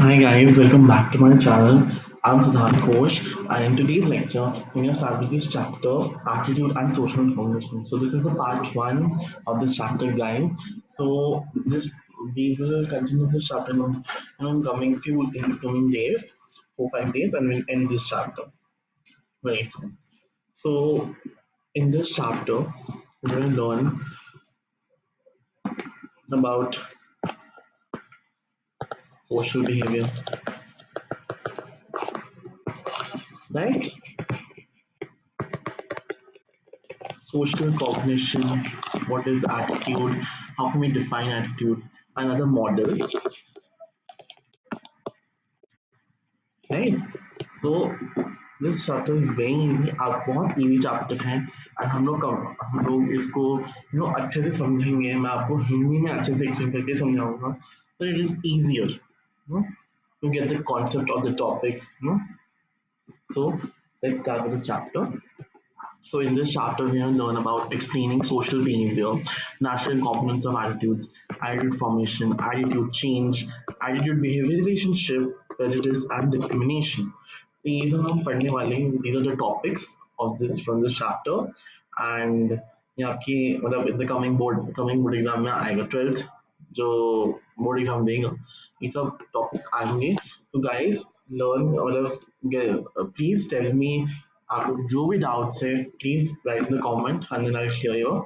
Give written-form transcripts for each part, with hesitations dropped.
Hi guys, welcome back to my channel. I'm Siddharth Ghosh, and in today's lecture, we're going to start with this chapter, Attitude and Social Cognition. So this is the part one of this chapter, guys. So this we will continue this chapter in the coming days, 4 5 days, and we'll end this chapter very soon. So in this chapter, we're going to learn about social behavior, right? Social cognition, what is attitude, how can we define attitude, and other models, right? So this chapter is very easy, आप बहुत easy chapter है और हम लोग इसको अच्छे से समझेंगे. मैं आपको हिंदी में अच्छे से एक्सप्लेन करके समझाऊंगा, so it is easier, to get the concept of the topics. So let's start with the chapter. So in this chapter, we will learn about explaining social behavior, natural components of attitudes, attitude formation, attitude change, attitude behavior relationship, prejudice, and discrimination. These are हम पढ़ने वाले हैं. These are the topics of this from this chapter, and ये आपकी मतलब in the coming board exam में आएगा 12th जो बोर्ड एग्जाम देगा ये सब टॉपिक्स आएंगे. तो गाइस लर्न मतलब प्लीज टेल मी आपको जो भी डाउट्स है please write in the comment and then I share your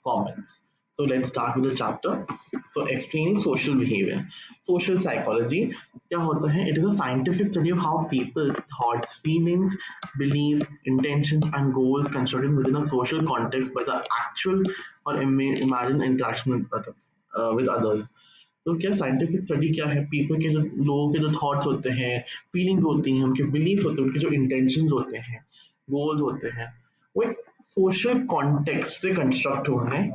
comments. So let's start with the chapter. So explaining social behavior. Social psychology क्या होता है? It is a scientific study of how people's thoughts, feelings, beliefs, intentions and goals constructed within a social context by the actual or imagined interaction with others. तो क्या scientific study क्या है? People के जो लोगों के जो थॉट्स होते हैं, फीलिंग्स होती हैं, उनके बिलीफ होते हैं, उनके जो इंटेंशंस होते हैं, गोल्स होते हैं, वो एक सोशल कॉन्टेक्स्ट से कंस्ट्रक्ट हुआ है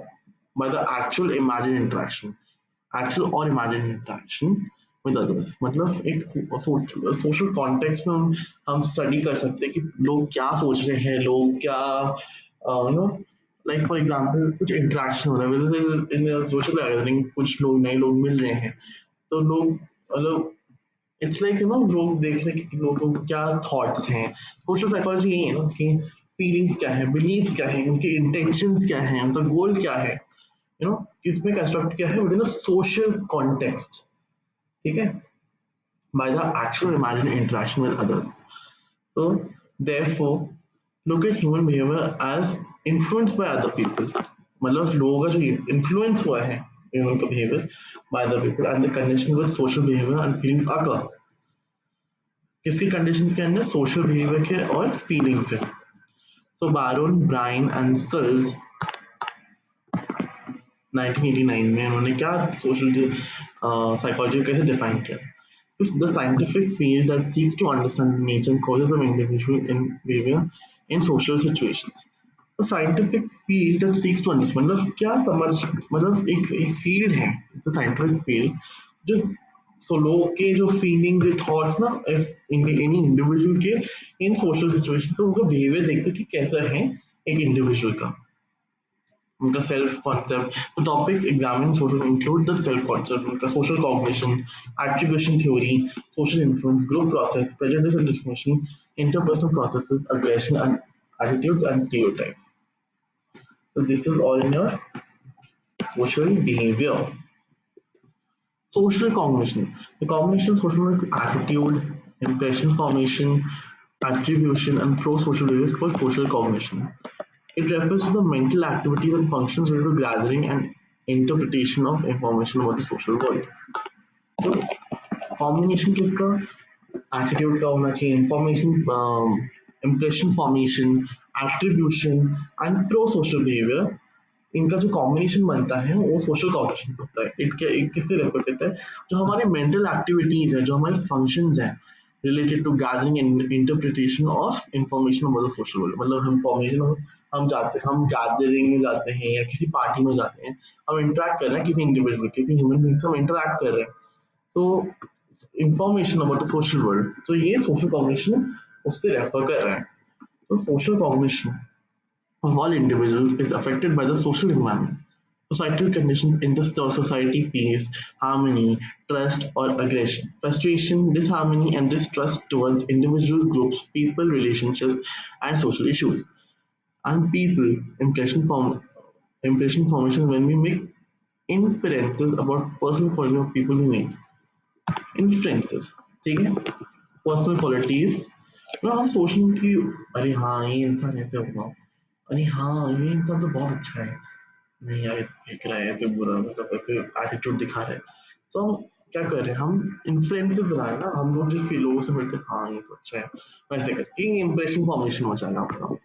by the actual imagined interaction, actual और imagined interaction with others. मतलब एक सोशल कॉन्टेक्स्ट में हम स्टडी कर सकते हैं कि लोग क्या सोच रहे हैं, लोग क्या नो लाइक फॉर एग्जांपल कुछ इंटरेक्शन हो रहा है इन सोशल गैदरिंग, कुछ लोग नए लोग मिल रहे हैं तो लोग मतलब इट्स लाइक लोग देख रहे हैं कि लोगों को क्या थॉट्स हैं. सोशल साइकोलॉजी यही है ना कि फीलिंग्स क्या है, बिलीव्स क्या है, उनके इंटेंशंस क्या है, उनका गोल क्या है, किसमें कंस्ट्रक्ट किया है with in a social context. ठीक है, by the actual imagined interaction with others. So, therefore, look at human behavior as influenced by other people. मतलब लोगों का जो influence हुआ है human का behavior by other people and the conditions with social behavior and feelings occur. किसकी conditions के अंदर? Social behavior के और feelings से. So Baron, Bryan and Searles 1989 में उन्होंने क्या सोशल साइकोलॉजी को कैसे डिफाइन किया? It's the scientific field that seeks to understand the nature and causes of individual in behavior in social situations. तो scientific field that seeks to understand मतलब क्या समझ मतलब एक फील्ड है, it's a scientific field जो सो लोगों के जो फीलिंग थॉट्स ना एनी इंडिविजुअल के इन सोशल सिचुएशन तो उनका बिहेवियर देखते कि कैसा है एक इंडिविजुअल का, उनका सेल्फ कॉन्सेप्ट. तो topics examine social include the self concept, उनका social cognition, attribution theory, social influence, group process, prejudice and discrimination, interpersonal processes, aggression and attitudes and stereotypes. So this is all in your social behavior. Social cognition. The combination of social attitude, impression formation, attribution, and pro-social behavior is called social cognition. It refers to the mental activities and functions related to gathering and interpretation of information about the social world. तो combination किसका? Attitude का होना चाहिए, information, impression formation, attribution and pro social behaviour. इनका जो combination बनता है वो सोशल कॉग्निशन होता है. इट किससे रेफर करता है? जो हमारे मेंटल एक्टिविटीज है, जो हमारे फंक्शंस हैं related to gathering and interpretation of information about the social world. मतलब हम फॉर्मेशन हम गैदरिंग में जाते हैं या किसी पार्टी में जाते हैं, हम इंटरेक्ट कर रहे हैं किसी इंडिविजुअल, किसी ह्यूमन बीइंग से हम इंटरेक्ट कर रहे हैं, तो information about the social world, तो ये सोशल कॉग्निशन उससे रेफर कर रहा है. तो social cognition of all individuals is affected by the social environment. Societal conditions in the society: peace, harmony, trust or aggression, frustration, disharmony, and distrust towards individuals, groups, people, relationships, and social issues. And people, impression formation when we make inferences about personal quality of people we meet. Inferences, ठीक है? Personal qualities ना हम सोचेंगे कि अरे हाँ ये इंसान ऐसे होगा, अरे हाँ ये इंसान तो बहुत अच्छा है, नहीं यार फेंक रहा है ऐसे बुरा, मतलब ऐसे एटीट्यूड दिखा रहा है। तो हम क्या कर रहे हैं, हम इन्फ्लुएंसेस बना रहे हैं ना, हम लोग जिस लोगों से मिलते हैं हाँ ये तो अच्छा है, वैसे करके इंप्रेशन फॉर्मेशन हो जाएगा आपका।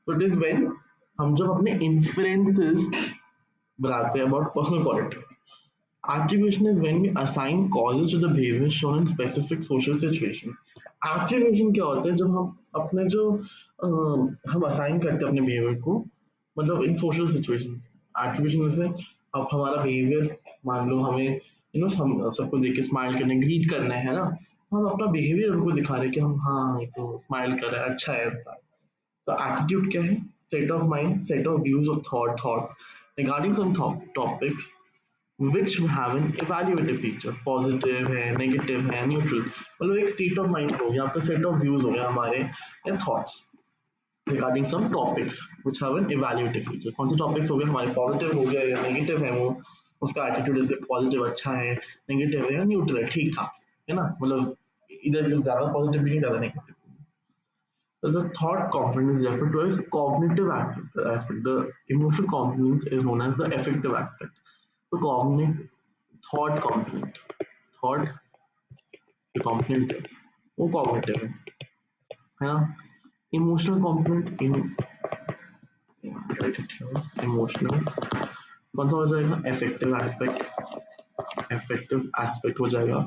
तो इट इज व्हेन हम जब अपने इन्फ्लुएंसेस बनाते हैं about personal qualities. Attribution is when we assign causes to the behavior shown in specific social situations. Attribution क्या होता है, जब हम अपने जो हम असाइन करते हैं अपने बिहेवियर को, मतलब इन सोशल सिचुएशंस। एट्रीब्यूशन जैसे अब हमारा बिहेवियर, मान लो हमें हम सबको देख के स्माइल करना, ग्रीट करना है ना, हम अपना बिहेवियर उनको दिखा रहे हैं कि हम हाँ ये तो स्माइल कर रहा है, अच्छा है इंसान। तो एटीट्यूड क्या है? Set of mind, set of views of thoughts regarding some topics which have an evaluative feature, positive है, नेगेटिव है, न्यूट्रल, मतलब एक स्टेट ऑफ माइंड हो गया, आपका सेट ऑफ व्यूज हो गया हमारे, या thoughts regarding some topics which have an evaluative feature। कौन से टॉपिक्स हो गए हमारे, पॉजिटिव हो गया या नेगेटिव है, वो उसका एटीट्यूड जैसे पॉजिटिव अच्छा है, नेगेटिव है या न्यूट्रल है, ठीक ठाक है ना, मतलब इधर ज्यादा पॉजिटिव भी नहीं ज्यादा negative. So the thought component is referred to as cognitive aspect. The emotional component is known as the affective aspect. तो cognitive थॉट कंपोनेंट, थॉट जो कंपोनेंट है वो कॉग्निटिव है ना। इमोशनल कंपोनेंट इन इमोशनल कौन सा हो जाएगा, एफेक्टिव एस्पेक्ट, एफेक्टिव एस्पेक्ट हो जाएगा।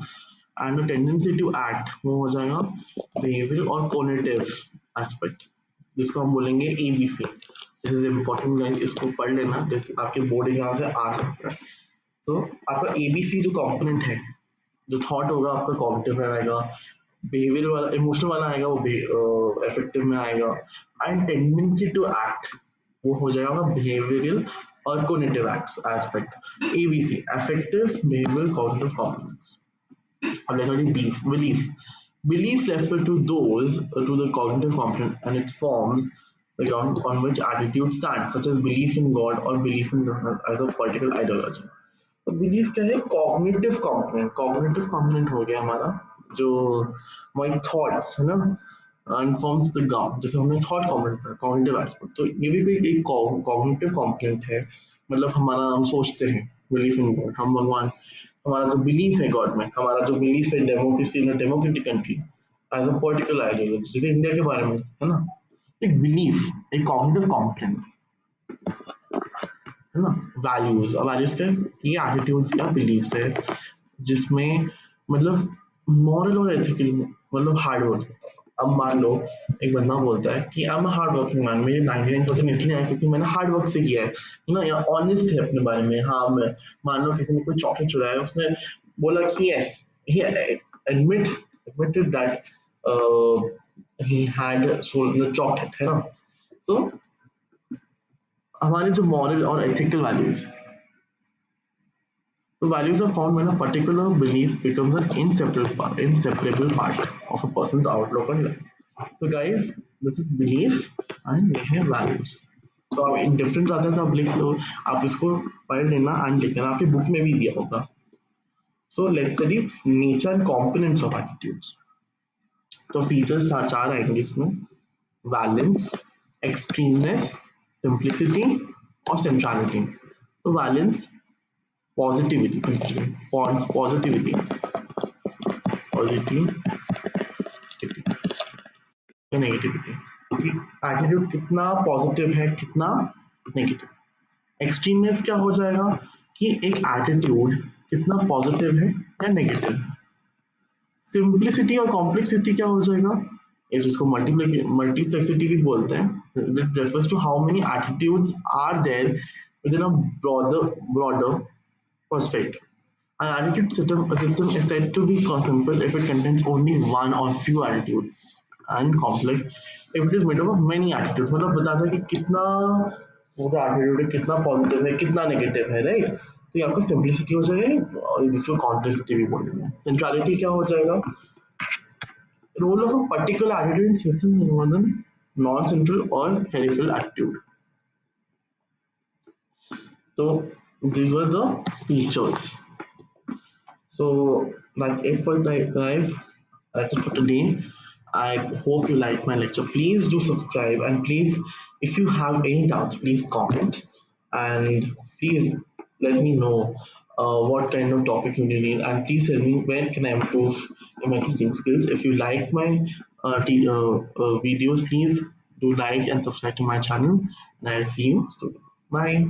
एंड टेंडेंसी टू एक्ट वो हो जाएगा बिहेवियर और कॉग्निटिव एस्पेक्ट, जिसको हम बोलेंगे ABC. This is important guys, इसको पढ़ लेना, जैसे आपके बोर्ड एग्जाम से आ सकता है। तो आपका एबीसी जो कंपोनेंट है, जो थॉट होगा आपका कॉग्निटिव में आएगा, बिहेवियर वाला इमोशनल वाला आएगा वो एफेक्टिव में आएगा, एंड टेंडेंसी टू एक्ट वो हो जाएगा बिहेवियरल और cognitive aspect. ABC effective behaviour cognitive components. अब let's study belief. Belief refers to those to the cognitive component, and it forms the ground on which attitude stands, such as belief in God or belief in as a political ideology. तो belief क्या है, cognitive component, cognitive component हो गया हमारा जो हमारी thoughts है ना, इन्फॉर्म्स द गाउंड, जैसे हमने थॉट कंपोनेंट कॉग्निटिव एस्पेक्ट, तो ये भी कोई एक कॉग्निटिव कंपोनेंट है। मतलब हमारा हम सोचते हैं बिलीफ इन गॉड, हम भगवान, हमारा जो बिलीफ है गॉड में, हमारा जो बिलीफ है democracy in democratic country as a political ideology, जैसे इंडिया के बारे में है ना, एक बिलीफ एक कॉग्निटिव कंपोनेंट है ना। वैल्यूज, और वैल्यूज क्या है, ये एटीट्यूड्स या बिलीफ्स है जिसमें मतलब मॉरल और एथिकल, मतलब हार्ड वर्क। अब मान लो एक बंदा बोलता है कि I am hard working man, मेरे 99% इसलिए आए क्योंकि मैंने हार्ड वर्क से किया है ना, या ऑनेस्ट है अपने बारे में। हाँ मैं मान लो किसी ने कोई चॉकलेट चुराया है, उसने बोला कि yes he admitted that he had stolen the chocolate है ना। सो हमारे जो मॉरल और ethical values, the values are found when a particular belief becomes an inseparable part of a person's outlook on life. So guys, this is belief and ये है values. तो आप in difference आते हैं तो आप लिख लो, आप इसको पढ़ लेना एंड लिख लेना, आपके बुक में भी दिया होगा। So let's study nature and components of attitudes. तो फीचर्स चार आएंगे इसमें, वैलेंस, एक्सट्रीमनेस, सिंप्लिसिटी और सेंट्रलिटी। तो वैलेंस पॉजिटिविटी, पॉजिटिविटी, पॉजिटिविटी या नेगेटिविटी, एटीट्यूड कितना पॉजिटिव है कितना नेगेटिव। एक्सट्रीमनेस क्या हो जाएगा कि एक एटीट्यूड कितना पॉजिटिव है या नेगेटिव है। सिंप्लिसिटी और कॉम्प्लेक्सिटी क्या हो जाएगा, इस इसको मल्टीप्लेक्सिटी भी बोलते हैं। It refers to how many attitudes are there within a broader perspective. An system is said to be simple if it contains only one or few attitudes, and complex if it is made up of many attitudes। मतलब बताता है कि कितना मुझे attitude कितना positive है कितना negative है, राइट? तो ये आपका सिंप्लिसिटी हो जाएगा और जिसको कॉन्ट्रेस्टिटी भी बोलेंगे। सेंट्रलिटी क्या हो जाएगा? Role of a particular attitude in systems more than non central और peripheral attitude. So these were the features. So that's it for guys. That's it for today. I hope you like my lecture. Please do subscribe and please, if you have any doubts, please comment and please let me know what kind of topics you need and please tell me where can I improve in my teaching skills. If you like my videos, please do like and subscribe to my channel and I'll see you soon. Bye.